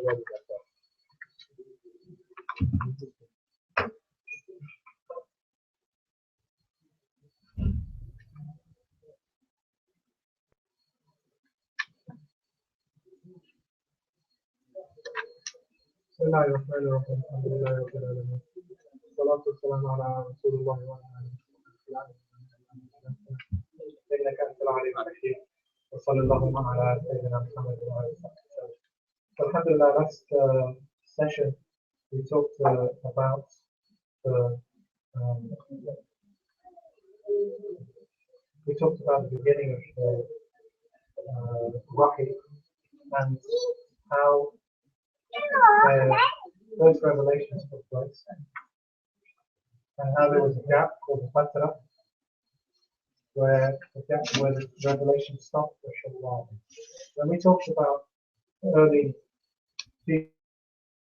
بسم الله الرحمن الرحيم الحمد لله رب العالمين والصلاة والسلام على رسول الله وعلى آله وصحبه إنك أنت العليم الحكيم وصلى اللهم على سيدنا محمد وعلى آله وصحبه. So alhamdulillah, last session we talked about the beginning of the Wahi and how those revelations took place, and how there was a gap called the Fatra, where the revelation stopped for a short while. When we talked about early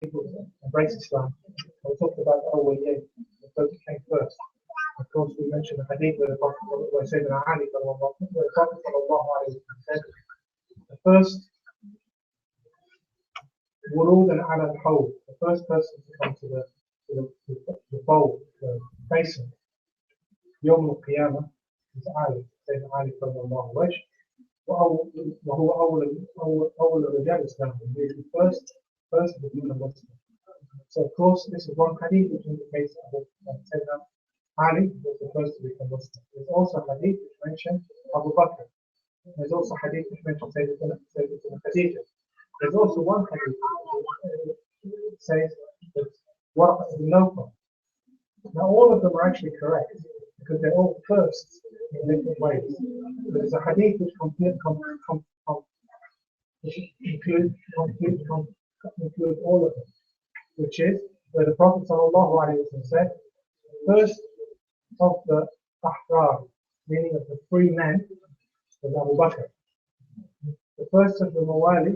people embrace Islam, we talked about the Awwaliyyin, those who came first. Of course, we mentioned the hadith where the Prophet said, the first Wurud and ala al-Hawl, the first person to come to the bowl, the basin, Yawm al-Qiyamah, is Ali, Sayyidina Ali sallallahu alayhi wa sallam, وهو أول رجال الإسلام, he is the first person to become a Muslim. So of course, this is one hadith which indicates that Sayyidina Ali was the first to become Muslim. There's also a hadith which mentions Abu Bakr. There's also a hadith which mentions Sayyidina Khadija. There's also one hadith which says that Waraq ibn Nawfal. Now all of them are actually correct because they're all firsts in different ways. But there's a hadith which includes all of them, which is where the Prophet ﷺ said, first of the Ahrar, meaning of the free men, was Abu Bakr. The first of the Mawali,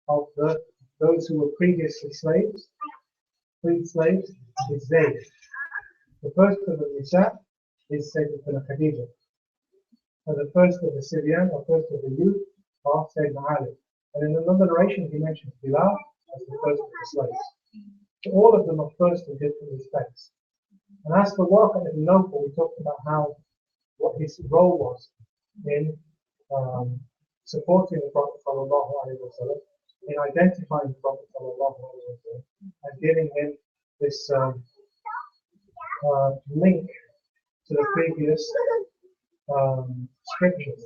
of those who were previously freed slaves, is Zayd. The first of the Nisa is Sayyidina Khadija. And the first of the Syrian, or first of the youth, are Sayyidina Ali. And in another narration he mentions Bilal as the first of the slaves. So all of them are first in different respects. And as for Waraq ibn Nawfal, we talked about what his role was in supporting the Prophet ﷺ, in identifying the Prophet ﷺ, and giving him this link to the previous scriptures.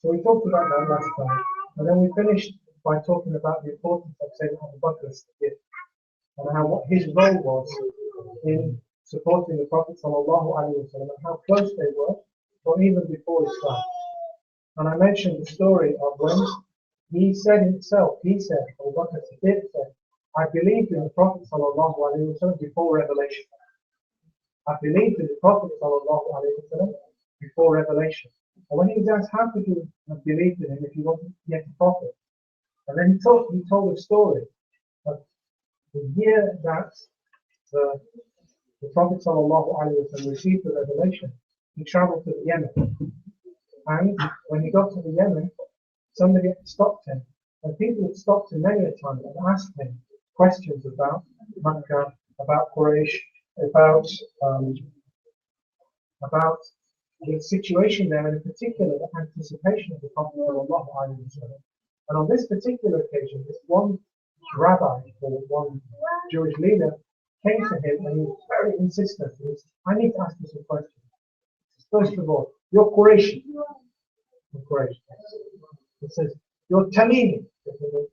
So we talked about that last time, and then we finished by talking about the importance of Sayyidina Abu Bakr as-Siddiq, and what his role was in supporting the Prophet ﷺ, and how close they were, or even before Islam. And I mentioned the story of when he said himself, Abu Bakr as-Siddiq said, I believed in the Prophet ﷺ before revelation. I believed in the Prophet ﷺ before revelation. And when he was asked, how could you have believed in him if you wasn't yet a prophet? And then he told a story of the year that the Prophet ﷺ received the revelation. He travelled to the Yemen. And when he got to the Yemen, somebody stopped him. And people had stopped him many a time and asked him questions about Makkah, about Quraysh, about the situation there, and in particular the anticipation of the Prophet ﷺ. And on this particular occasion, this one rabbi or one Jewish leader came to him and he was very insistent. He said, I need to ask you some questions. First of all, you're Quraysh. You're Quraysh. He says, you're Tamimi,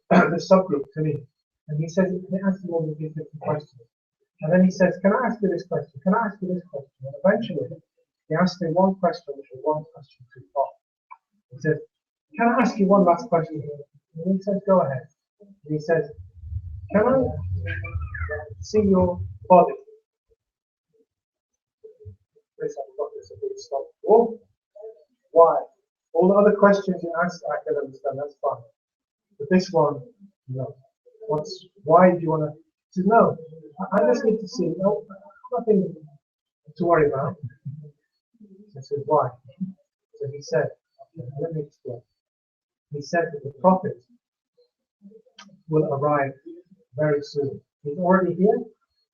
the subgroup Tamimi. And he says, he asked him all these different questions. And then he says, can I ask you this question? Can I ask you this question? And eventually, he asked him one question, which was one question too far. He said, can I ask you one last question? And he says, go ahead. And he says, can I see your body? Oh, why? All the other questions you asked, I can understand, that's fine. But this one, no. Why do you want to? He says, no, I just need to see. No, nothing to worry about. I said, why? So he said, okay, let me explain. He said that the Prophet will arrive very soon. He's already here,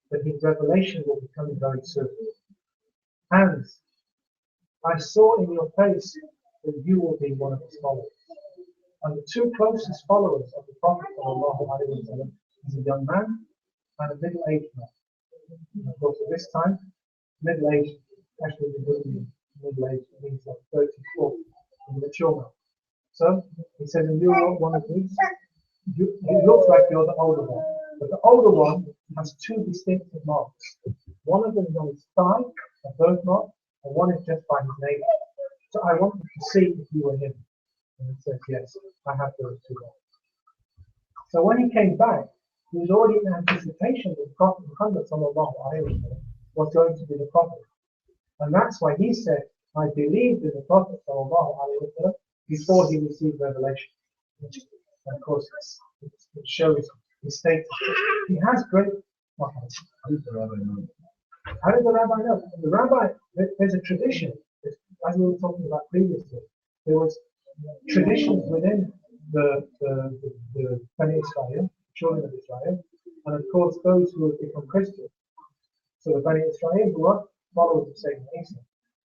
but his revelation will be coming very soon. And I saw in your face that you will be one of his followers. And the two closest followers of the Prophet ﷺ is a young man and a middle-aged man. And of course, at this time, middle-aged actually doesn't mean middle-aged, it means like 34, a mature man. So he says, and you're not one of these. It looks like you're the older one. But the older one has two distinctive marks. One of them is on his thigh, a birthmark, and one is just by his navel. So I wanted to see if you were him. And he says, yes, I have those two marks. So when he came back, he was already in anticipation that the Prophet Muhammad was going to be the Prophet. And that's why he said, I believed in the Prophet before he received revelation. And of course, it shows his status. He has great. How did the rabbi know? How did the rabbi know? The rabbi, there's a tradition, as we were talking about previously. There was traditions within the Bani Israel, children of Israel, and of course those who have become Christian. So the Bani Israel who are followers of Sayyidina Isa.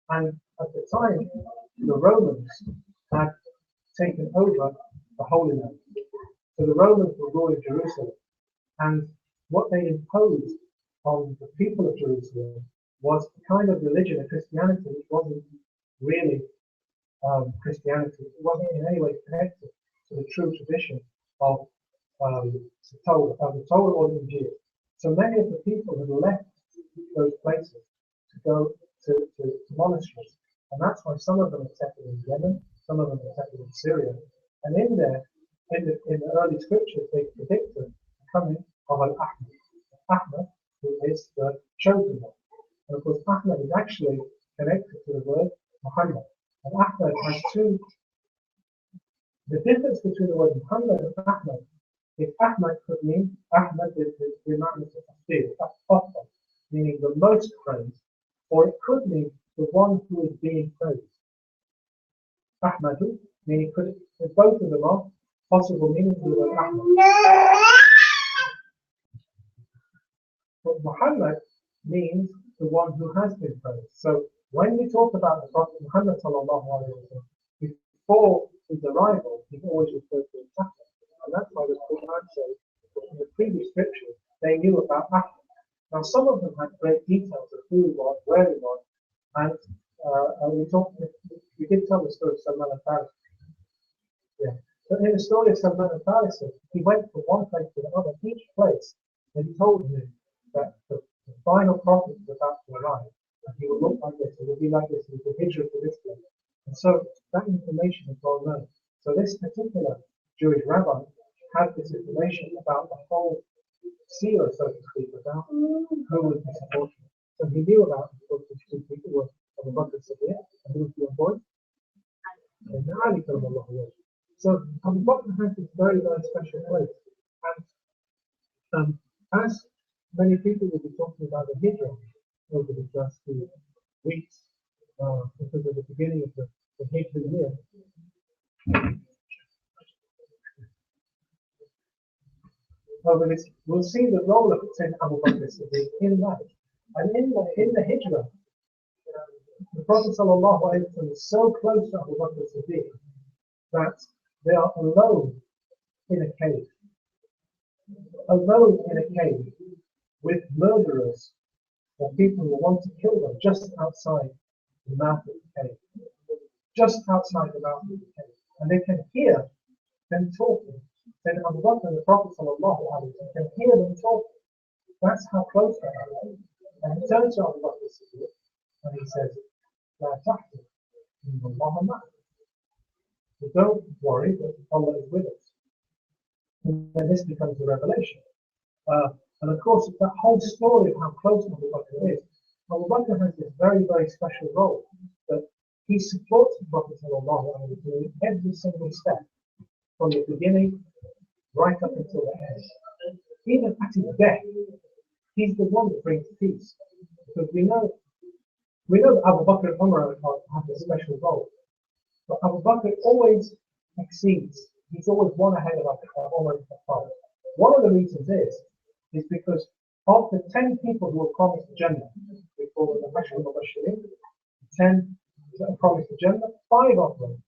And at the time, the Romans had taken over the Holy Land. So the Romans were ruling Jerusalem. And what they imposed on the people of Jerusalem was a kind of religion, a Christianity, which wasn't really Christianity. It wasn't in any way connected to the true tradition of the Torah or the Injil. So many of the people had left those places to go to monasteries. And that's why some of them are settled in Yemen, some of them are settled in Syria. And in there, in the early scriptures, they predicted the coming of Ahmed. Ahmed, who is the chosen one. And of course, Ahmed is actually connected to the word Muhammad. And Ahmed has two. The difference between the word Muhammad and Ahmed is Ahmed could mean Ahmed is the amount of tafsir, meaning the most praised, or it could mean the one who is being praised. Ahmadu, meaning both of them are possible meanings of the word Ahmed. But Muhammad means the one who has been praised. So when we talk about the Prophet Muhammad before his arrival, he's always referred to as Ahmed. And that's why the Quran says that in the previous scriptures they knew about Ahmed. Now some of them had great details of who he was, where he was, and we did tell the story of Salman al-Farisi. Yeah. But in the story of Salman al-Farisi, he went from one place to another. Each place, and he told him that the final prophet was about to arrive, and he would look like this, it would be like this, he would hijrah to this place. And so that information is well known. So this particular Jewish rabbi had this information about the whole Seerah, so to speak, about who was the supporter. So he knew about the two people were Abu Bakr Siddiq, and who was the boy? And Ali. So Abu Bakr has this very, very special place. And as many people will be talking about the Hijrah over the last few weeks, because of the beginning of the Hijrah year. Over this, we'll see the role of Sayyidina Abu Bakr Siddiq in that. And in the Hijrah, the Prophet ﷺ is so close to Abu Bakr Siddiq that they are alone in a cave. Alone in a cave with murderers or people who want to kill them just outside the mouth of the cave. Just outside the mouth of the cave. And they can hear them talking. Then Abu Bakr and the Prophet ﷺ can hear them talking. That's how close they are. And he turns to Abu Bakr Siddiq and he says, La tahzan, inna Allaha ma'ana. So don't worry, that Allah is with us. And then this becomes a revelation. And of course, that whole story of how close Abu Bakr is, Abu Bakr has this very, very special role that he supports the Prophet ﷺ in every single step, from the beginning right up until the end. Even at his death, he's the one that brings peace. Because we know that Abu Bakr and Umar have a special role. But Abu Bakr always exceeds. He's always one ahead of Umar and Khattab. One of the reasons is because of the 10 people who were promised Jannah, we call them the Ashra al-Mubashirin, 10 that are promised Jannah, 5 of them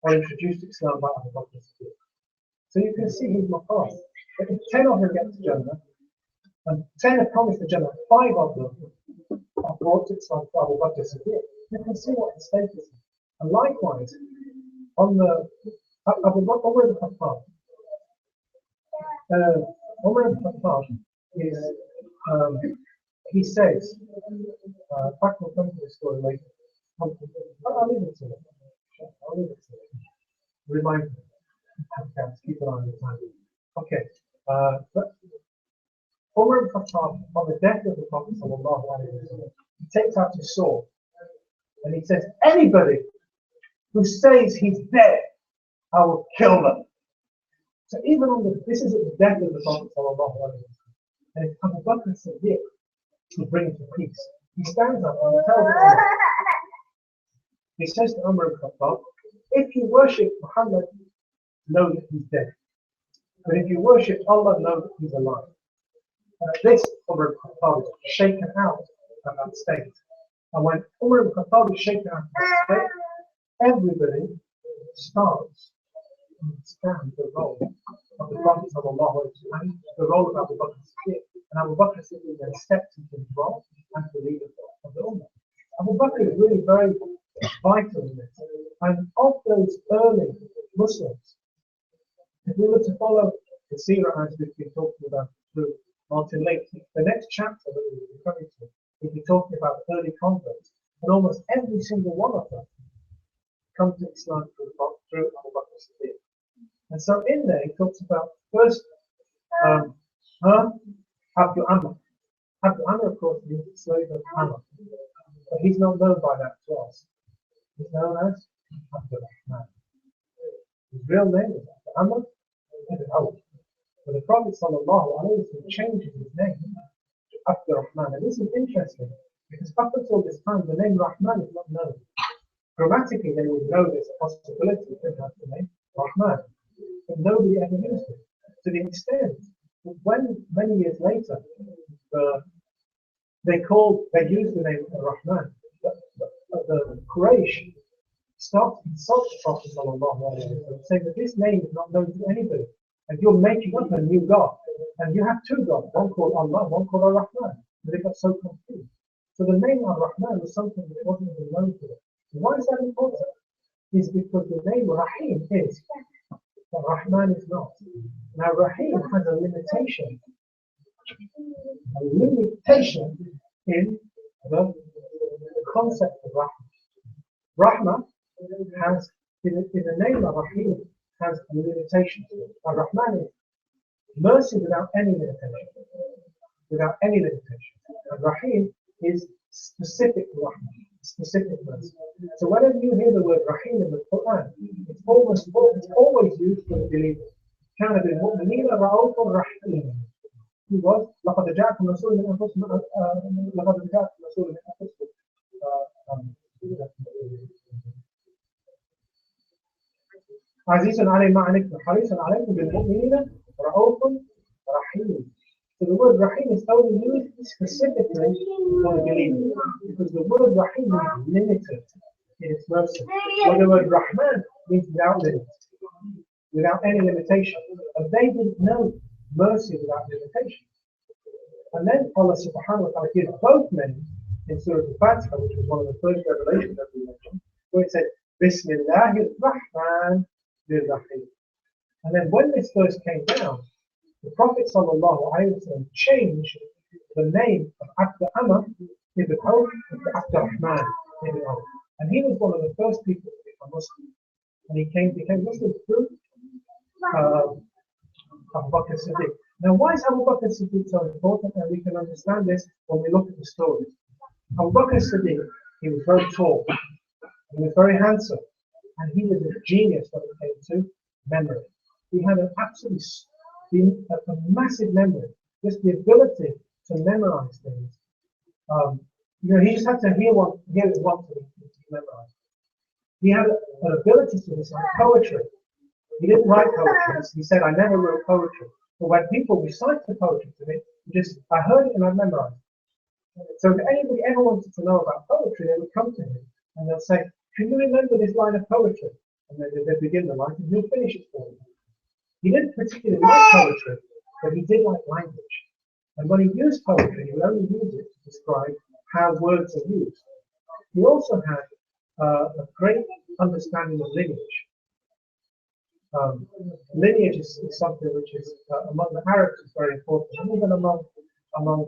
are introduced to Islam by Abu Bakr Siddiq. So you can see his maqam. If 10 of them get to Jannah, and 10 are promised the Jannah, 5 of them are brought to Islam by Abu Bakr Siddiq. You can see what his status is. And likewise, on the Abu Bakr ibn Khattab, Umar ibn Khattab is, he says, in fact, we'll come to this story later. I'll leave it to it. I'll leave it to it. Remind me. Okay, keep an eye on the time. Okay. But Umar ibn Khattab, on the death of the Prophet sallallahu alaihi wasallam, he takes out his sword and he says, anybody who says he's dead, I will kill them. So even on this is at the death of the Prophet sallallahu alaihi wasallam, and it's Abu Bakr Siddiq to bring to peace. He stands up and he tells Umar, he says to Umar ibn Khattab, if you worship Muhammad, know that he's dead. But if you worship Allah, know that he's alive. And at this, Umar ibn Khattab is shaken out of that state. And when Umar ibn Khattab is shaken out of that state, everybody starts to understand the role of the Prophet sallallahu alaihi wasallam, the role of Abu Bakr Siddiq. And Abu Bakr Siddiq then steps into his role as the leader of the Ummah. Abu Bakr is really very vital in this. And of those early Muslims, if we were to follow the Seerah as we've been talking about through Martin Lake, the next chapter that we will be coming to, we'll be talking about early converts, and almost every single one of them come to Islam through Abu Bakr Siddiq. And so in there he talks about first Abdul Amr. Abdul Amr, of course, means the slave of Amr. But he's not known by that to us. He's known as Abdul Rahman. His real name is Abdul Amr ibn Awf. But the Prophet ﷺ changes his name to Abdul Rahman. And this is interesting because up until this time the name Rahman is not known. Grammatically they would know there's a possibility you could have the name Rahman. But nobody ever used it. To the extent that when many years later they used the name Rahman, the Quraysh started to insult the Prophet saying that this name is not known to anybody, and you're making up a new God, and you have two gods, one called Allah, one called Ar-Rahman. But they got so confused. So the name Ar-Rahman was something that wasn't even known to them. Why is that important? Is because the name Rahim is, but Rahman is not. Now Rahim has a limitation in the concept of Rahmah. Rahmah has, in the name of Rahim, has a limitation. Ar-Rahman is mercy without any limitation. Without any limitation. And Rahim is specific Rahmah, specific mercy. So whenever you hear the word Rahim in the Quran, it's always used for the believers. كان بالمؤمنين رؤوف رحيم. He was لقد جاءكم رسول من أنفسكم لقد جاءكم رسول من أنفسكم عزيز عليه ما عنتم حريص عليكم بالمؤمنين رؤوف رحيم. So the word Rahim is only used specifically for the believers, because the word Rahim is limited in its mercy. While the word Rahman means without limit, without any limitation. And they didn't know mercy without limitation. And then Allah subhanahu wa ta'ala gives both names in Surah Al-Fatiha, which was one of the first revelations that we mentioned, where it said, Bismillahir Rahman Rahim. And then when this verse came down, the Prophet ﷺ changed the name of Abdul Amr ibn Awf to Abdul Rahman ibn Awf. And he was one of the first people to become Muslim. And he became Muslim through Abu Bakr Siddiq. Now, why is Abu Bakr Siddiq so important? And we can understand this when we look at the stories. Abu Bakr Siddiq, he was very tall, he was very handsome, and he was a genius when it came to memory. He had an absolutely a massive memory, just the ability to memorize things. He just had to hear it once to memorize. He had an ability to recite poetry. He didn't write poetry. He said, I never wrote poetry. But when people recite the poetry to me, I heard it and I memorized it. So if anybody ever wanted to know about poetry, they would come to him and they'll say, can you remember this line of poetry? And they begin the line and he'll finish it for them. He didn't particularly like poetry, but he did like language. And when he used poetry, he would only use it to describe how words are used. He also had a great understanding of lineage. Lineage is something which is among the Arabs is very important, and even among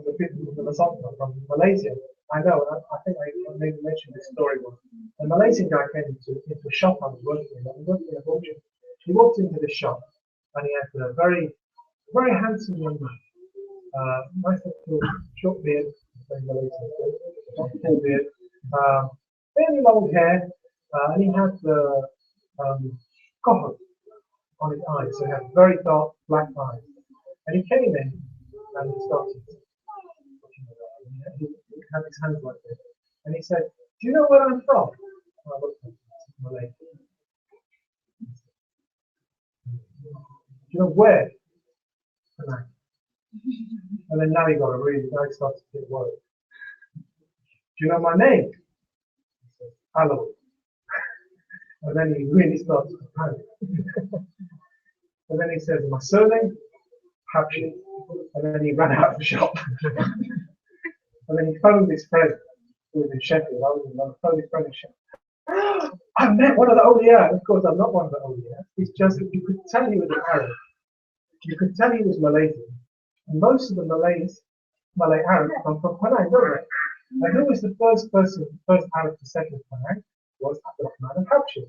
the people from the SUMSA, from Malaysia. I know, I think I maybe mentioned this story once. A Malaysian guy came into a shop I was working in. I was working in a butcher. He walked into the shop, and he had a very, very handsome young man. Nice little short beard, very Malaysian, not full beard, fairly long hair, and he had the kohar on his eyes, so he had very dark black eyes. And he came in and he started he had his hands like this. And he said, do you know where I'm from? And I looked at him, Malay. Do you know where? And then now he got a now he started to get worried. Do you know my name? He said, hello. And then he really starts to panic. And then he says, my surname? Habshi. And then he ran out of the shop. And then he phoned his friend who was in Sheffield. I was in London. Phoned his friend in Sheffield. I met one of the awliya. Of course, I'm not one of the awliya. It's just that you could tell he was an Arab. You could tell he was Malaysian. And most of the Malay Arabs come from Penang, don't they? And who was the first Arab to settle Penang? Was Abdul Habshi.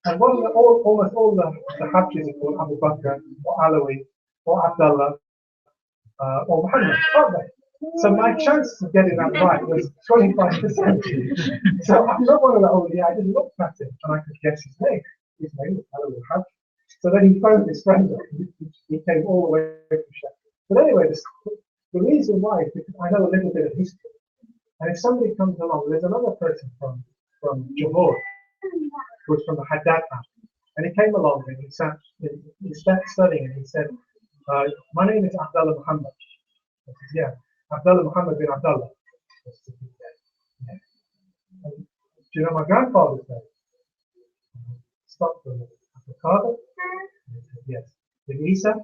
And almost all the Habshis are called Abu Bakr, or Alawi, or Abdullah, or Muhammad, aren't they? So my chances of getting that right was 25%. So I'm not one of the awliya. I just looked at him and I could guess his name. His name was Alawi Habshi. So then he phoned his friend up. He came all the way from Sheffield. But anyway, the reason why is because I know a little bit of history. And if somebody comes along, there's another person from Johor who was from the Haddad family. And he came along and he started studying and he said, my name is Abdullah Muhammad. I said, yeah, Abdullah Muhammad bin Abdullah. Yeah. And do you know my grandfather's name? Stopped for a minute. Father? And he said, yes. Bin Isa?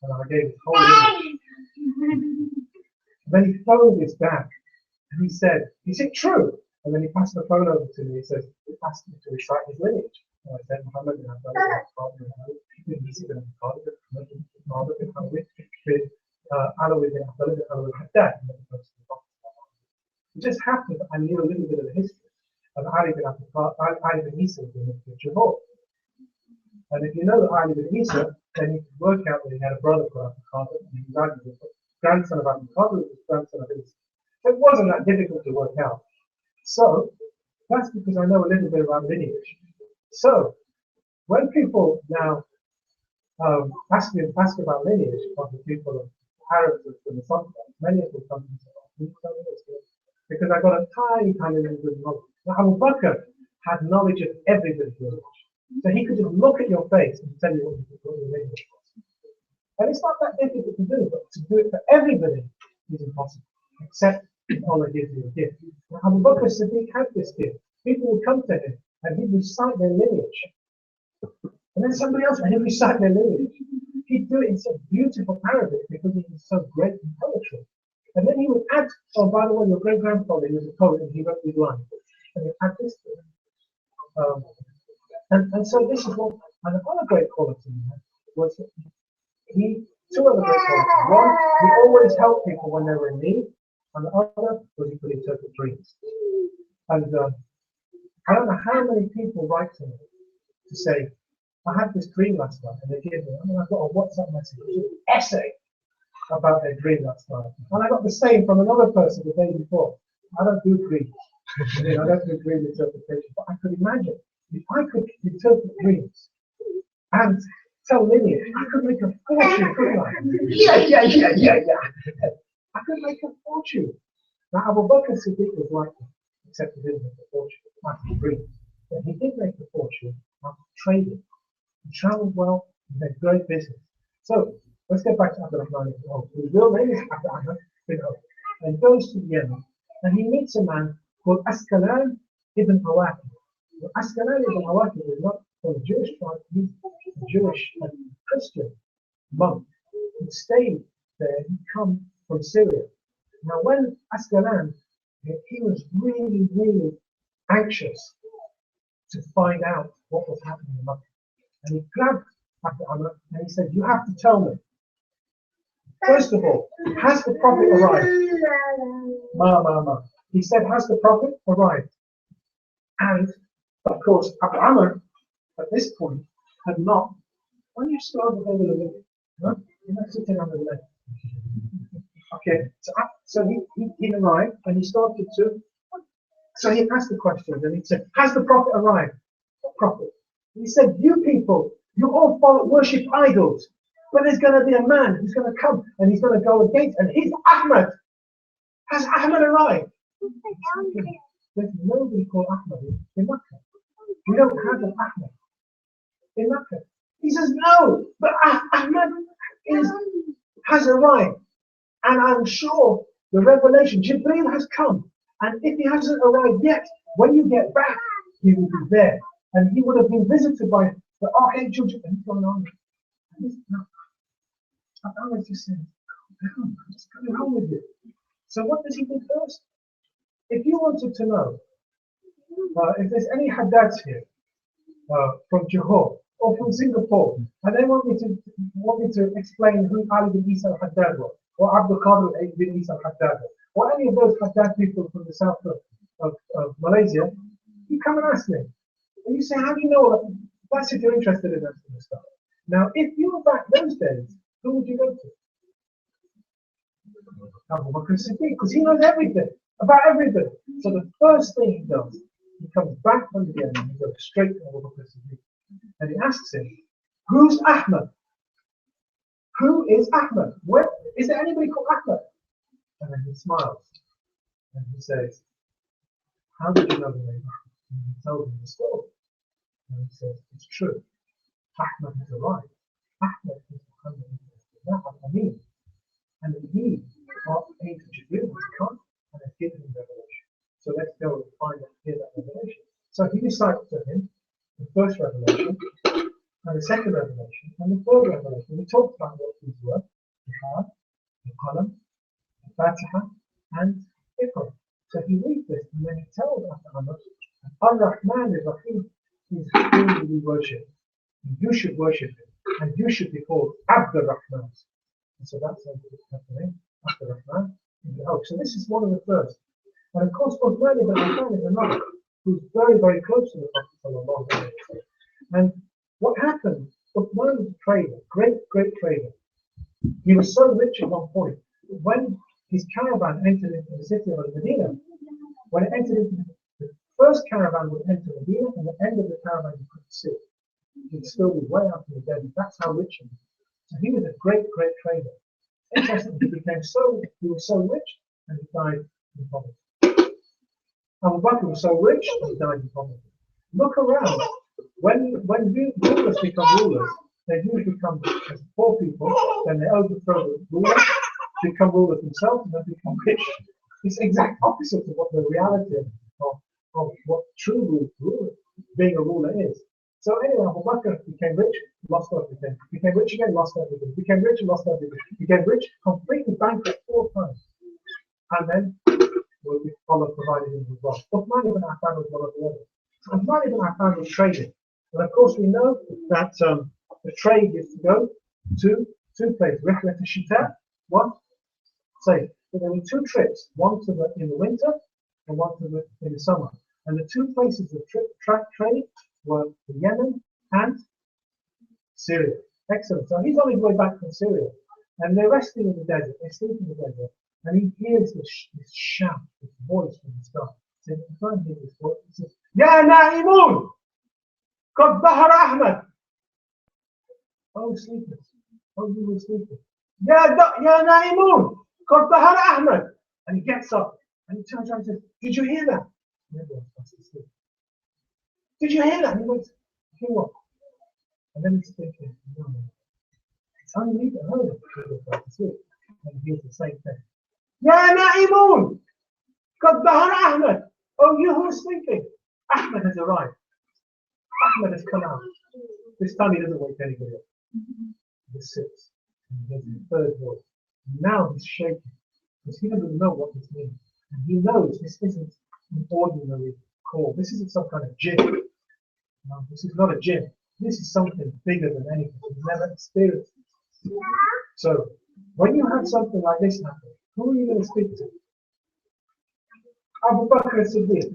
And I gave his whole name. And then he phoned his dad and he said, is it true? And then he passed the phone over to me. He says, he asked me to recite his lineage. And I said, Muhammad bin Abdullah, bin Isa bin Abdullah, bin Muhammad bin Hamid, bin Alawi bin Abdullah, bin Alawi bin Haddad. It just happened that I knew a little bit of the history of Ali bin Isa bin Johor. And if you know that Ali bin Isa, then you can work out that he had a brother called Abdul and he was the grandson of Abdul Qadir, was grandson of Isa. So it wasn't that difficult to work out. So that's because I know a little bit about lineage. So when people now ask about lineage of the people of Arabs from the South, many of them come and say, oh, can you tell me this? Because I got a tiny little bit of knowledge. Now, Abu Bakr had knowledge of everybody's lineage. So he could just look at your face and tell you what your lineage was. And it's not that difficult to do, but to do it for everybody is impossible, except if Allah gives you a gift. Now, Abu Bakr Siddiq had this gift. People would come to him and he'd recite their lineage. And then somebody else, and he'd recite their lineage. He'd do it in such beautiful Arabic because he was so great in poetry. And then he would add, oh, by the way, your great-grandfather, he was a poet and he wrote these lines. And he'd add this to it. And so this is what, and another great quality was that two other great qualities. One, he always helped people when they were in need, and the other was he could interpret dreams. And I don't know how many people write to me to say, I had this dream last night, and they give me, I've got a WhatsApp message, an essay about their dream last night. And I got the same from another person the day before. I don't do dreams. I don't do dream interpretation, but I could imagine if I could interpret dreams and tell lineage, I could make a fortune, couldn't I? Yeah. I could make a fortune. Now, Abu Bakr Siddiq was like that, except he didn't make a fortune after dreams. But he did make a fortune after trading. He traveled well, he made great business. So, Let's get back to Abdul Rahman ibn Auf. His real name is Abdul Rahman ibn Auf. And he goes to Yemen and he meets a man called Askalan ibn Awaki. Askalan ibn Awaki is not from a Jewish tribe, he's a Jewish and Christian monk who stayed there. He come from Syria. Now when Askalan, he was really, really anxious to find out what was happening in Makkah. And he grabbed Abdul Rahman and he said, you have to tell me. First of all, has the Prophet arrived? He said, has the Prophet arrived? And, of course, Abdul Rahman, at this point, had not. Why don't you start with over the leg? Huh? You're not sitting on the leg. Okay, so he arrived and he started to. So he asked the questions and he said, has the Prophet arrived? What Prophet? He said, you people, you all worship idols. But there's going to be a man who's going to come and he's going to go against, and he's Ahmed. Has Ahmed arrived? There's nobody called Ahmed in Makkah. We don't have an Ahmed in Makkah. He says, no, but Ahmed has arrived. And I'm sure the revelation, Jibreel has come. And if he hasn't arrived yet, when you get back, he will be there. And he would have been visited by the archangel. And he's going on. I was just saying, what's going on with you? So what does he do first? If you wanted to know, if there's any Haddads here from Johor or from Singapore, and they want me to explain who Ali bin Isa al-Haddad was, or Abdul Qadir bin Isa al-Haddad was, or any of those Haddad people from the south of Malaysia, you come and ask me. And you say, how do you know that? That's if you're interested in that sort of stuff. Now, if you were back those days, who would you go to? Abu Bakr Siddiq, because he knows everything, about everything. So the first thing he does, he comes back from the end and he goes straight to Abu Bakr Siddiq. And he asks him, who's Ahmed? Who is Ahmed? Where, is there anybody called Ahmed? And then he smiles and he says, how did you know the name Ahmed? And he tells him the story. And he says, it's true. Ahmed has arrived. Ahmed is Muhammad. And he, our angel Jibreel, has come and has given him revelation. So let's go and find out here that revelation. So he recites to him the first revelation, and the second revelation, and the third revelation. We talked about what these were: the Had, the Qalam, the Fatiha, and Iqra. So he reads this, and then he tells Ahmed, Ar-Rahman Ar-Rahim is whom we worship. You should worship him, and you should be called Abdul Rahman. And so that's the name, Abdul Rahman. So this is one of the first. And of course, Uthman ibn Affan is another, who's very, very close to the Prophet. And what happened? Uthman was a trader, great trader. He was so rich at one point. When his caravan entered into the city of Medina, when it entered into the first caravan would enter Medina, and the end of the caravan you couldn't see. He'd still be way up in the desert. That's how rich he was. So he was a great trader. Interestingly, he was so rich, and he died in poverty. Abu Bakr was so rich, and he died in poverty. Look around. When rulers become rulers, they usually become as poor people, then they overthrow the ruler, become rulers themselves, and then become rich. It's the exact opposite of what the reality of what true rule, being a ruler is. So anyway, Abu Bakr became rich, lost everything. Became rich again, lost everything. Became rich and lost everything. Became rich, completely bankrupt 4 times. And then Allah provided him with wealth. Uthman ibn Affan was one of the others. So Uthman ibn Affan was trading. And of course we know that the trade used to go to 2 places. Rihlat al-Shita, one. Say, so there were 2 trips, one in the winter and one in the summer. And the 2 places of trade were Yemen and Syria. Excellent. So he's on his way back from Syria. And they're resting in the desert, they sleep in the desert. And he hears this shout, this voice from the sky. So he can't hear this voice. He says, Ya Na'imun! Qad Dahar Ahmed! Oh, sleepers. Oh, you were sleeping. Ya Na'imun! Qad Dahar Ahmed! And he gets up and he turns around and says, did you hear that? Did you hear that? And he went, hear what? And then he's thinking, no. It's unheard of to see. And here's the same thing. Ya Na'imun! Qad Dahar Ahmed! Oh, you who's sleeping? Ahmed has arrived. Ahmed has come out. This time he doesn't wake anybody up. He sits. And he has the third voice. Now he's shaking. Because he doesn't know what this means. And he knows this isn't an ordinary call. This isn't some kind of gym. No, this is not a gym. This is something bigger than anything. He's never experienced it. So, when you have something like this happen, who are you going to speak to? Abu Bakr as-Siddiq.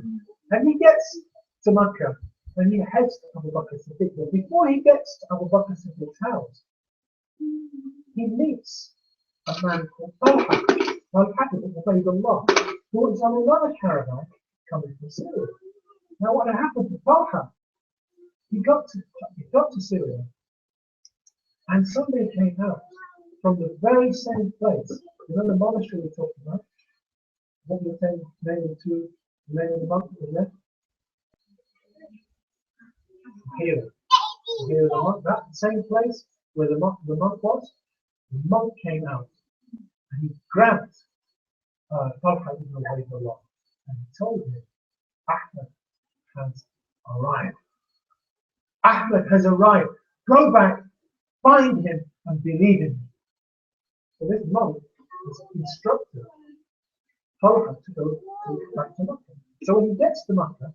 And he gets to Makkah, and he heads to Abu Bakr as-Siddiq. But before he gets to Abu Bakr as-Siddiq's house, he meets a man called Talha, al-Habib ibn Ubaydullah, who was on another caravan coming from Syria. Now what had happened to Talha, he got to Syria, and somebody came out from the very same place. You know the monastery we're talking about? What was the name of the monk that was left? Here the monk, that same place where the monk was, the monk came out and he grabbed Talha ibn Ubaydullah and he told him, Ahmed has arrived. Ahmed has arrived. Go back, find him, and believe in him. So this monk was instructed Talha to go back to Makkah. So when he gets to Makkah,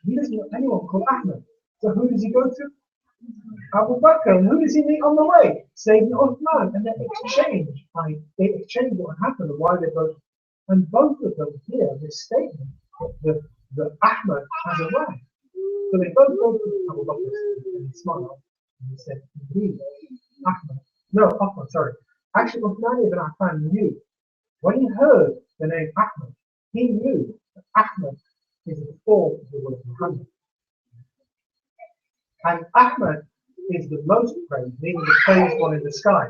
he doesn't know anyone called Ahmed. So who does he go to? Abu Bakr. And who does he meet on the way? Sayyidina Uthman. And they exchange what happened and why they both. And both of them hear this statement that Ahmed has arrived. So they both go to Abu Bakr and he smiled and he said, indeed, Ahmed. No, Ahmed, sorry. Actually, Uthman ibn Affan knew. When he heard the name Ahmed, he knew that Ahmed is the form of the word Muhammad. And Ahmed is the most praised, meaning the praised one in the sky.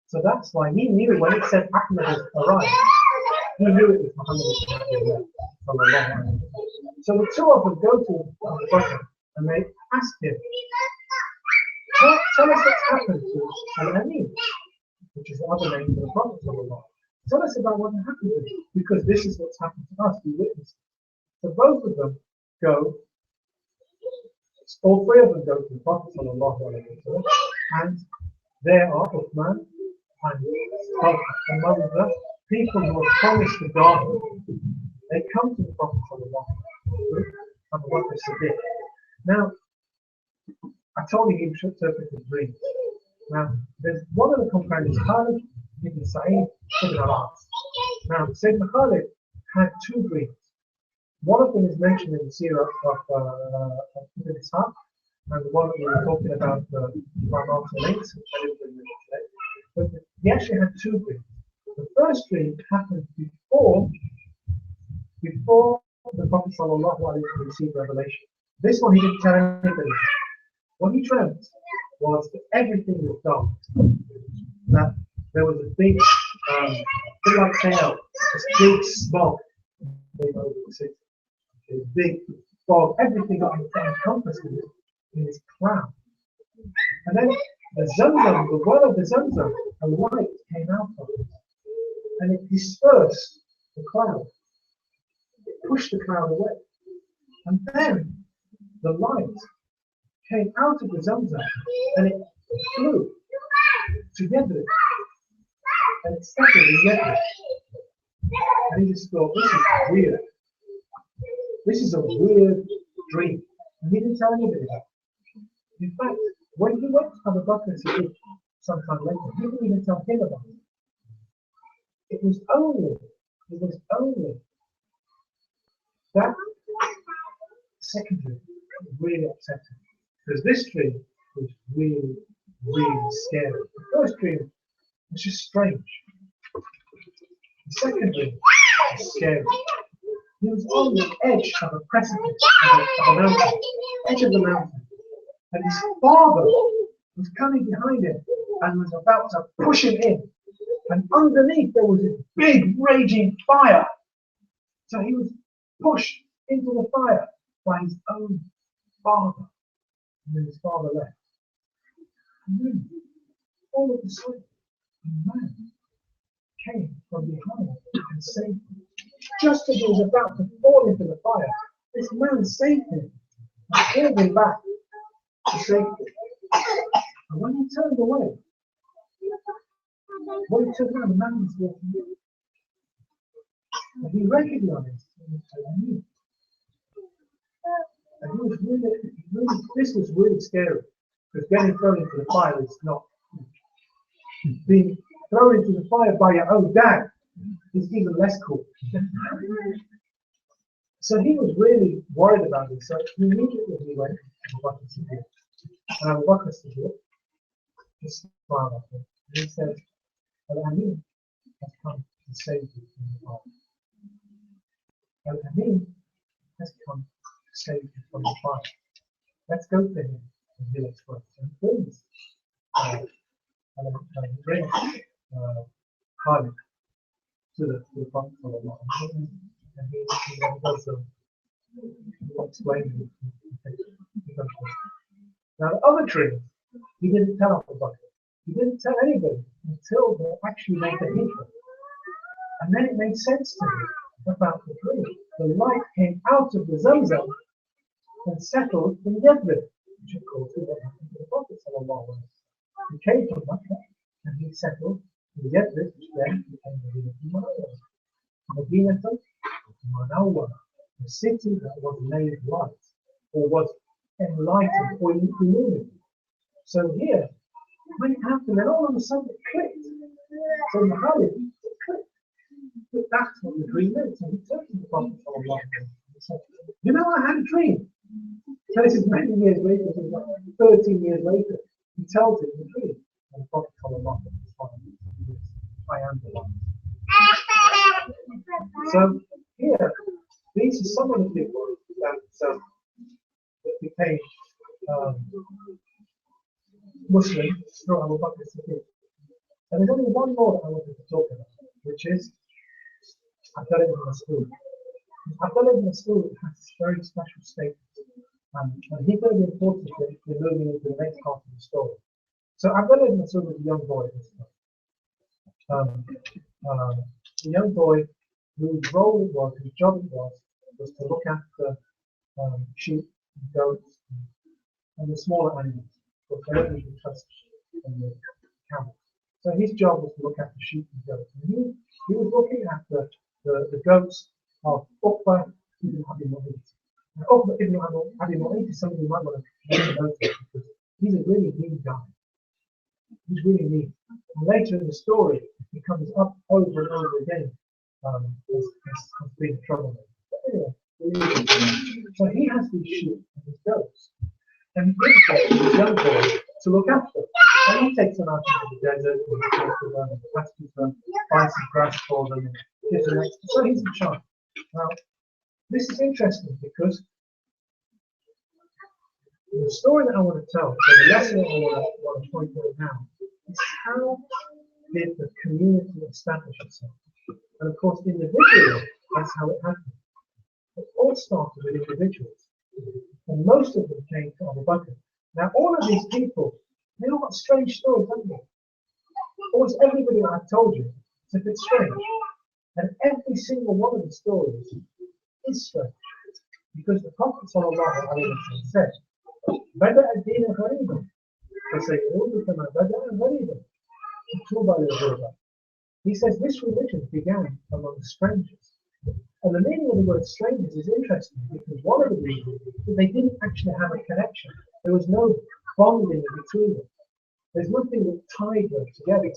So that's why he knew when it said Ahmed has arrived, he knew it was Muhammad. So the two of them go to Abu Bakr and they ask him, tell us what's happened to Al-Amin, which is the other name for the Prophet. Tell us about what happened to him, because this is what's happened to us, we witnessed. So both of them go, all three of them go to the Prophet and there are Uthman and Talha, among the people who are promised the garden. They come to the Prophet Abu Bakr as-Siddiq. Now, I told you he should interpret his dreams. Now, there's one of the companions, Khalid ibn Sa'id ibn al-As. Now, Sayyidina Khalid had two dreams. One of them is mentioned in the Seerah of Ibn Ishaq, and the one that we were talking about, my marks and links, which I didn't bring with today. But he actually had two dreams. The first dream happened before the Prophet received revelation. This one he didn't tell anybody. What he dreamt was that everything was dark. That there was a big, like tail, this big smog over the city. A big fog, everything got encompassed in this cloud. And then the Zamzam, the well of the Zamzam, a light came out of it. And it dispersed the cloud. It pushed the cloud away. And then the light came out of the Zamzam and it flew together. And it settled together. And he just thought, this is weird. This is a weird dream. And he didn't tell anybody about it. In fact, when he went to Abu Bakr as-Siddiq sometime later, he didn't even tell him about it. It was only that second dream that really upset him. Because this dream was really, really scary. The first dream was just strange. The second dream was scary. He was on the edge of a precipice of a mountain, edge of the mountain, and his father was coming behind him and was about to push him in. And underneath there was a big raging fire. So he was pushed into the fire by his own father. And then his father left. And then all of a sudden, a man came from behind and saved him. Just as he was about to fall into the fire, this man saved him and pulled him back to safety. And when he turned away, when he turned around, the man was walking in. And he recognized him and knew. And he was really, this was really scary, because getting thrown into the fire is not. Being thrown into the fire by your own dad is even less cool. So he was really worried about it. So immediately he went to Abu Bakr Siddiq. And Abu Bakr Siddiq just smiled at him. And he said, Al-Amin has come to save you from the fire. Al-Amin has come to save you from the fire. Let's go to him and he'll express. And please, bring Khalid to the Prophet sallallahu alaihi wasallam, and he does explain it. Now the other tree, he didn't tell Abu Bakr. He didn't tell anybody until they actually made the hijrah. And then it made sense to him about the tree. The light came out of the Zamzam and settled in Yathrib, which of course is what happened to the Prophet sallallahu alaihi wasallam. He came from Makkah and he settled in Yathrib, which then became Madina Institute, the city that was made light, or was enlightened, or illuminated. So here, when it happened, then all of a sudden it clicked. So Muhammad, it clicked. But that's what the dream meant. So he turned to the Prophet and said, you know, I had a dream. So this is many years later, this is like 13 years later. He tells him the dream. And the Prophet I am the light. So here, these are some of the people that became Muslim through Abu Bakr Siddiq. And there's only one more that I wanted to talk about, which is Abdullah ibn Mas'ud. Abdullah ibn Mas'ud has very special status, and he's very important if we're moving into the next part of the story. So Abdullah ibn Mas'ud was a young boy at this time. A young boy whose role it was, whose job it was to look after sheep, goats, and the smaller animals. But they don't usually trust the camels. So his job was to look after sheep and goats. And he was looking after the goats of Uqba ibn Abi Mu'ayt. Now, Uqba ibn Abi Mu'ayt is somebody you might want to notice because he's a really mean guy. He's really mean. And later in the story, he comes up over and over again as being troublemaker. But anyway, so he has these sheep and these goats. And he gives them this young boy to look after. And he takes them out into the desert, and he takes them and pastures them, finds some grass for them, and gives them extra. So he's in charge. Now, this is interesting because the story that I want to tell, the lesson that I want to point out now, is how did the community establish itself? And of course, individually, that's how it happened. It all started with individuals. And most of them came to Abu Bakr. Now, all of these people, they all got strange stories, haven't they? Almost everybody that I've told you is a bit strange. And every single one of the stories is strange. Because the Prophet said, بدأ الدين غريبا فسيعود كما بدأ غريبا طوبى للغرباء. He says this religion began among strangers. And the meaning of the word strangers is interesting because one of the reasons is that they didn't actually have a connection. There was no bonding between them. There's nothing that tied them together.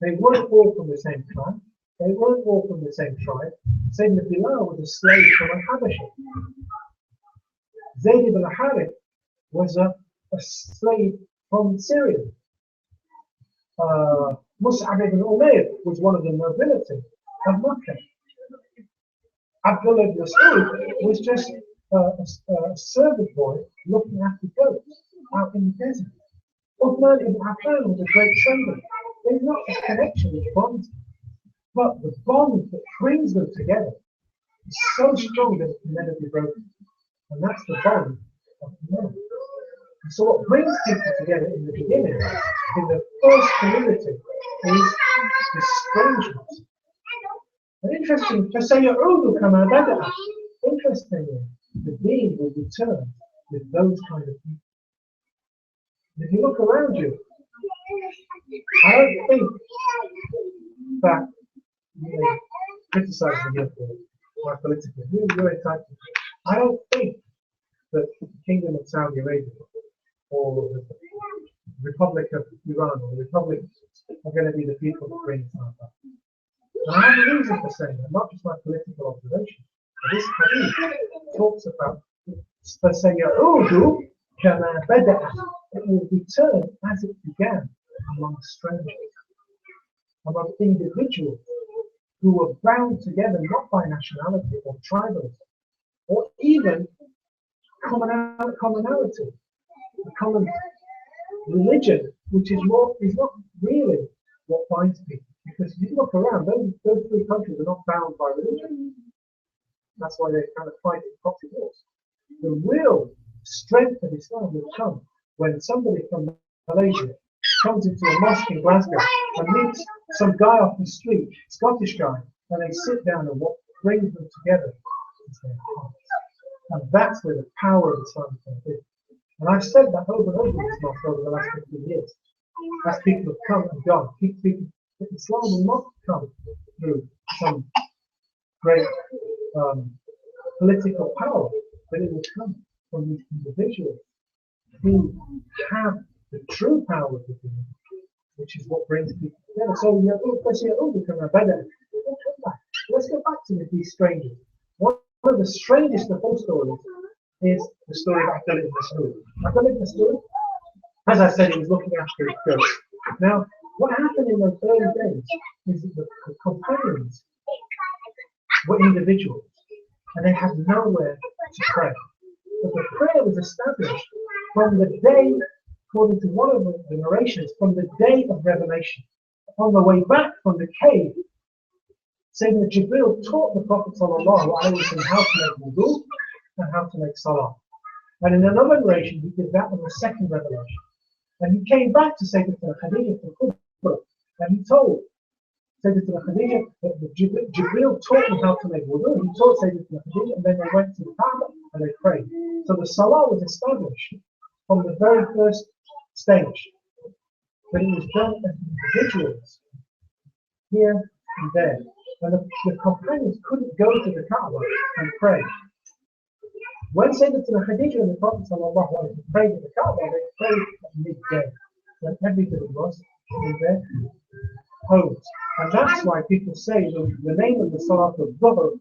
They weren't all from the same clan. They weren't all from the same tribe. Sayyidina Bilal was a slave from Al-Habasha. Zayd ibn Harith was a slave from Syria. Mus'ab ibn Umayr was one of the nobility of Makkah. Abdullah ibn Mas'ud was just a servant boy looking after goats out in the desert. Uthman ibn Affan was a great trader. There's not a connection which bonds them, but the bond that brings them together is so strong that it can never be broken. And that's the bond of humanity. So what brings people together in the beginning, in the first community, is the strangeness. And interesting, فَسَيَعُودُ كَمَا بَدَأَ. Interestingly, the deen will return with those kind of people. If you look around you, I don't think that criticizing you for my political view, you're entitled. I don't think that the Kingdom of Saudi Arabia or the Republic of Iran or the Republic are going to be the people that bring Islam back. And I have a reason for saying that, not just my political observation. This hadith talks about فَسَيَعُودُ كَمَا بَدَأَ. It will return as it began among strangers, among individuals who were bound together not by nationality or tribalism, or even commonality, a common religion, which is not really what binds people. Because if you look around, those three countries are not bound by religion. That's why they kind of fight in proxy wars. The real strength of Islam will come when somebody from Malaysia comes into a mosque in Glasgow and meets some guy off the street, Scottish guy, and they sit down and what brings them together is their hearts. And that's where the power of Islam is going to be. And I've said that over and over in this mosque over the last 15 years. As people have come and gone, Islam will not come through some great political power, but it will come from these individuals who have the true power of the deen, which is what brings people together. So let's go back to these strangers. One of the strangest of all stories is the story of Abdul Aziz. Abdul Aziz, as I said, he was looking after his goats. Now, what happened in those early days is that the companions were individuals, and they had nowhere to pray. But the prayer was established from the day, according to one of the narrations, from the day of revelation. On the way back from the cave, saying that Jibril taught the Prophet ﷺ how to make wudu and how to make salah. And in another narration, he did that on the second revelation. And he came back to Sayyidatina Khadijah from Kubra, and he told Sayyidatina Khadijah that Jibril taught me how to make wudu. He taught Sayyidatina Khadijah, and then they went to the Kaaba and they prayed. So the salah was established from the very first stage, but it was done as individuals, here and there. And the companions couldn't go to the Kaaba and pray. When Sayyidatina Khadijah and the Prophet ﷺ prayed at the Kaaba, they prayed at midday, when everybody was in their homes. And that's why people say the name of the Salat al-Dhuhr,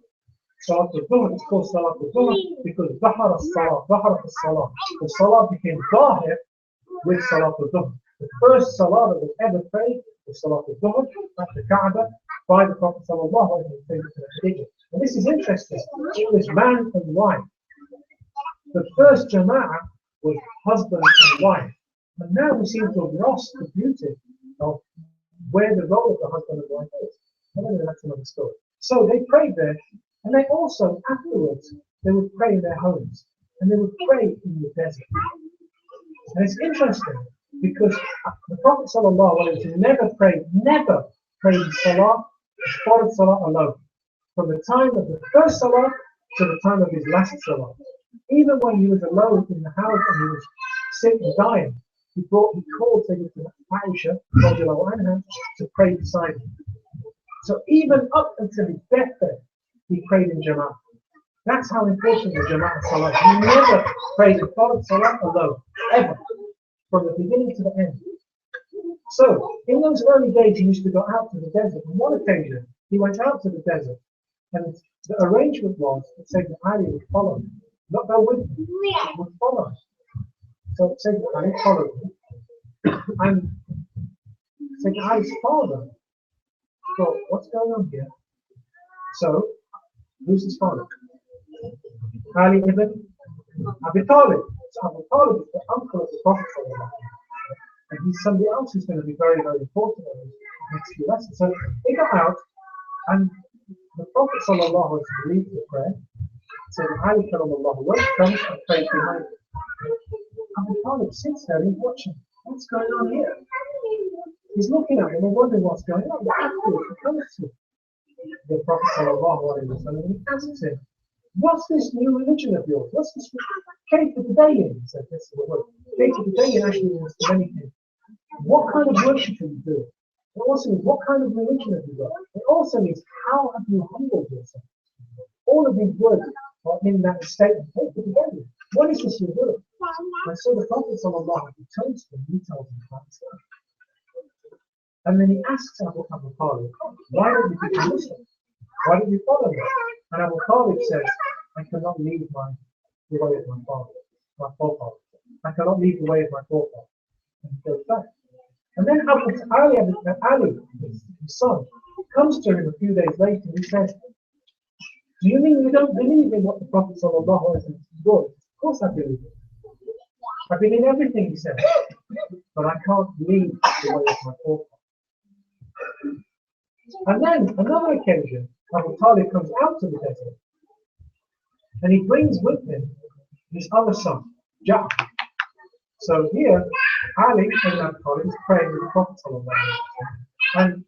is called Salat al-Dhuhr because Dhahar al-Salah. The Salah became Zahir with Salat al-Dhuhr. The first Salah that was ever prayed was Salat al-Dhuhr at the Kaaba by the Prophet ﷺ and Sayyidatina Khadijah. And this is interesting. It was man and wife. The first Jama'ah was husband and wife. And now we seem to have lost the beauty of where the role of the husband and wife is. Anyway, that's another story. So they prayed there, and they also, afterwards, they would pray in their homes. And they would pray in the desert. And it's interesting, because the Prophet ﷺ never prayed in Salah, Farad Salah alone. From the time of the first Salah to the time of his last Salah. Even when he was alone in the house and he was sick and dying, he called Sayyidatina Aisha to pray beside him. So even up until his deathbed, he prayed in Jama'ah. That's how important the Jama'ah Salah is. He never prayed the Farad Salah alone, ever, from the beginning to the end. So, in those early days, he used to go out to the desert. On one occasion, he went out to the desert, and the arrangement was that Sayyidina Ali would follow him. Not go with him, would follow him. So Sayyidina Ali followed him. And Sayyidina Ali's father thought, what's going on here? So, who's his father? Ali ibn Abi Talib. So Abu Talib is the uncle of the Prophet. And he's somebody else who's going to be very, very important in the next few lessons. So they got out, and the Prophet leads the prayer. So Ali comes and prays behind him. Abu Talib sits there and he's watching. What's going on here? He's looking at him and wondering what's going on. But afterwards, he comes to the Prophet sallallahu alaihi wasallam and he asks him, "What's this new religion of yours? What's this? Kayfa Tadayan?" He said, "This is the word. Kayfa Tadayan actually means to many things. What kind of worship are you doing? It also means, what kind of religion have you got? It also means, how have you humbled yourself?" All of these words are in that statement. Kayfa Tadayan. What is this you're doing? And so the Prophet sallallahu alaihi wasallam turns to him, he tells him about Islam. And then he asks Abu Talib, "Why don't you become Muslim? Why don't you follow me?" And Abu Talib says, "I cannot leave the way of my father, my forefather. I cannot leave the way of my forefather." And he goes back. And then Ali, his son, comes to him a few days later and he says, "Do you mean you don't believe in what the Prophet sallallahu alaihi wasallam is doing?" "Of course I believe it. I believe in everything he said, but I can't leave the way of my forefather." And then another occasion, Abu Talib comes out to the desert and he brings with him his other son, Ja'far. So here, Ali and Abu Talib is praying with the Prophet and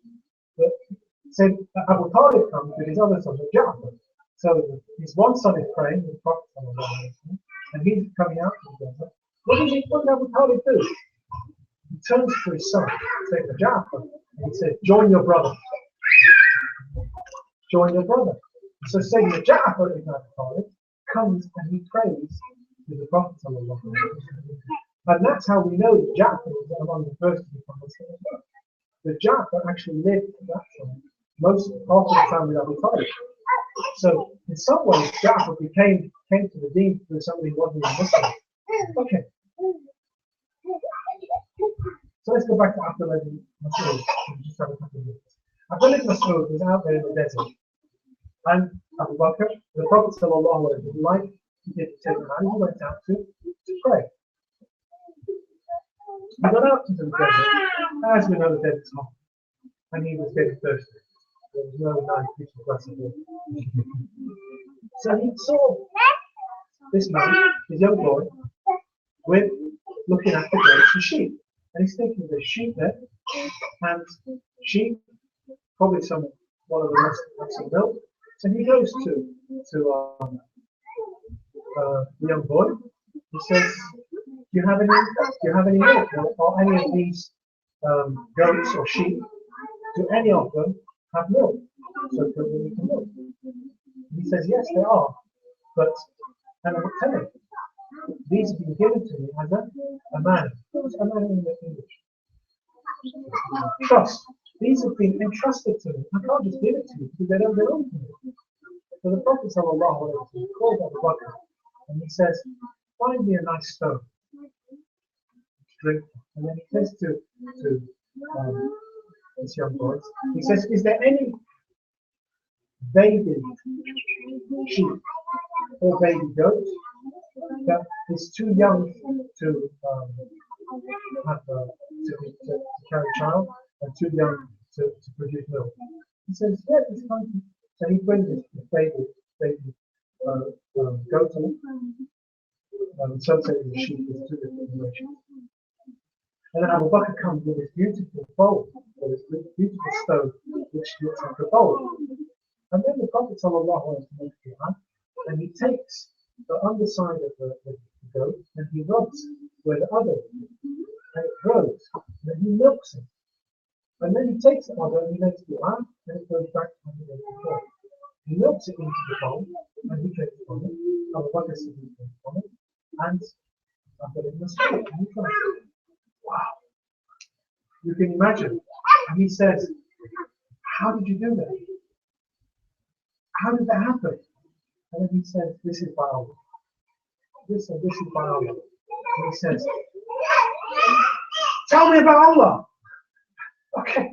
said Abu Talib comes with his other son, Ja'far. So his one son is praying with the Prophet and he's coming out to the desert. What did Abu Talib do? He turns to his son, say to Ja'far, and he says, "Join your brother. Join your brother." So Sayyidina Ja'far ibn Abi Talib comes and he prays with the Prophet sallallahu alaihi wasallam. And that's how we know that Ja'far was among the first to become Muslim as well. That Ja'far actually lived at that time, most half of the time with Abu Talib. So in some ways, Ja'far came to the deen through somebody who wasn't a Muslim. Okay. So let's go back to Abdul Aziz Mas'ud. Just have a couple of minutes. Abdul Aziz Mas'ud was out there in the desert. And Abu Bakr, the Prophet sallallahu alaihi wasallam, like he did to take the man, he went out to pray. He got out into the desert, as we know the desert's hot, and he was getting thirsty. There was no nice piece of glass of water. So he saw this man, this young boy, with looking after goats and sheep. And he's thinking there's sheep there, and sheep, probably one of them must have some milk. So he goes to the young boy. He says, "Do you have any milk, or any of these goats or sheep? Do any of them have milk? So can we need milk?" He says, "Yes, they are, but and I will tell you, these have been given to me as a man." What's a man in English? Trust. These have been entrusted to me. I can't just give it to you because they don't belong to me. So the Prophet sallallahu alaihi wasallam calls Abu Bakr and he says, "Find me a nice stone to drink." And then he says to this young boy, he says, "Is there any baby sheep or baby goat that is too young to carry a child and too young to produce milk?" He says, "Yeah, it's fine." So he brings this baby goat in. Some say the sheep is two different generations. And then Abu Bakr comes with this beautiful bowl, or this beautiful stone, which looks like a bowl. And then the Prophet sallallahu alaihi wasallam makes dua, and he takes the underside of the goat and he rubs where the other is, and it grows, and then he milks it. And then he takes the other and he makes dua, and it goes back to the way before. He milks it into the bowl, and he drinks from it. Abu Bakr drinks from it, and after it must and he tries it. Wow! You can imagine. And he says, "How did you do that? How did that happen?" And then he says, "This is by Allah. This is by Allah." And he says, "Tell me about Allah." Okay,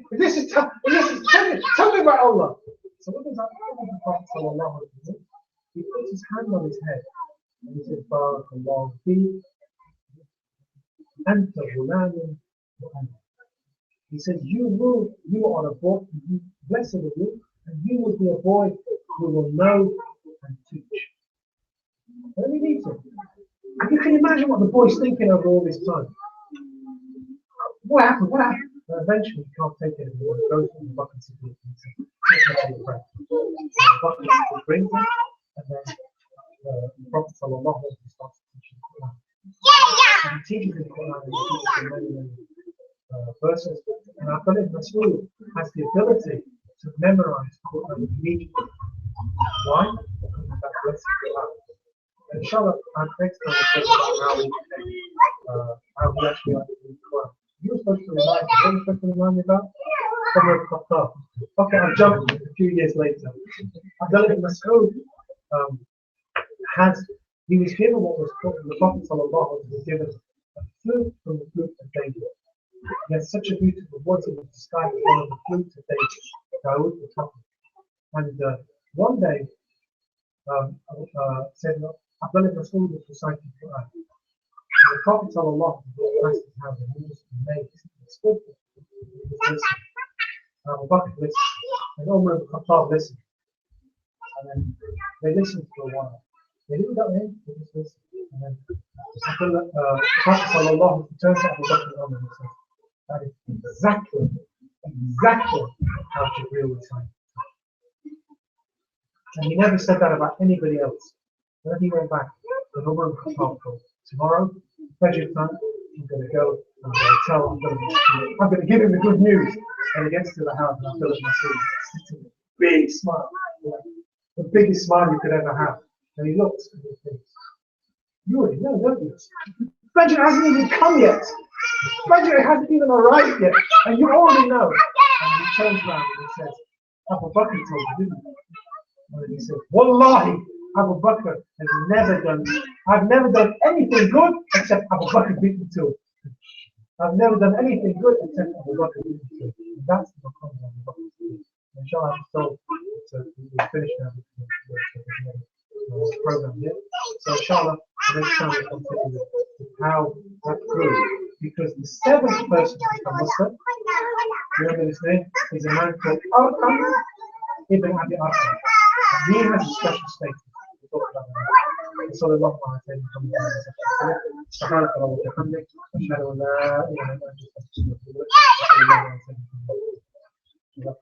tell me about Allah. So what does that mean? The Prophet sallallahu alaihi wasallam, he puts his hand on his head and he says, "Barakallahu feek, anta ghulamun wa ana." He says, you are a boy, blessed are you, and you will be a boy who will know and teach. Let me read it. And you can imagine what the boy's thinking over all this time. What happened? What happened? And eventually, he can't take it anymore. He goes to the bucket of and says, "Take me to the prayer." The bucket of brings him, and then the Prophet sallallahu alaihi wasallam starts teaching the Quran. And he teaches the Quran and he teaches the many verses. And Abdul Mas'ud has the ability to memorize Quran immediately. Why? Because of that blessed Quran. And inshallah, our next time we'll talk about how we actually like to read the Quran. You were supposed to remind me. What were you supposed to remind me about? Okay, I'll jump a few years later. Abdullah Mas'ud he was given what was called, the Prophet sallallahu was given a flute from the flute of David. He had such a beautiful voice, it was described as one of the flutes of David, Dawood the Prophet. And one day, said Abdullah Mas'ud was reciting Quran. The Prophet sallallahu was passed his hand and he was amazed. He stood there. He was listening. Abu Bakr listened. And Umar ibn Khattab listened. And then they listened for a while. They didn't go in, they just listened. And then the Prophet sallallahu turned to Abu Bakr and Umar and said, "That is exactly how Jibreel was saying." And he never said that about anybody else. And then he went back to Umar ibn Khattab. Tomorrow, Fajr time, I'm going to go and I'm going to give him the good news. And he gets to the house and I feel like my big smile. The biggest smile you could ever have. And he looks and he thinks, "You already know, don't you? Fajr hasn't even come yet. Fajr hasn't even arrived yet. And you already know." And he turns around and he says, "Abu Bakr told you, didn't he?" And he says, "Wallahi, Abu Bakr has I've never done anything good except Abu Bakr beat me to it. I've never done anything good except Abu Bakr beat me to it." And that's the maqam of Abu Bakr. Inshallah, I'm told we'll finish now the program here. So inshallah, the next time we'll continue with how that grew. Because the seventh person to become Muslim, remember his name, is a man called Arqam ibn Abi Arqam. And he has a special status. We'll talk about that. صلى الله عليه وسلم سبحانك اللهم وبحمدك أشهد أن لا إله إلا أنت أستغفرك وأتوب إليك.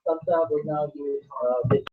SUMSA will now use this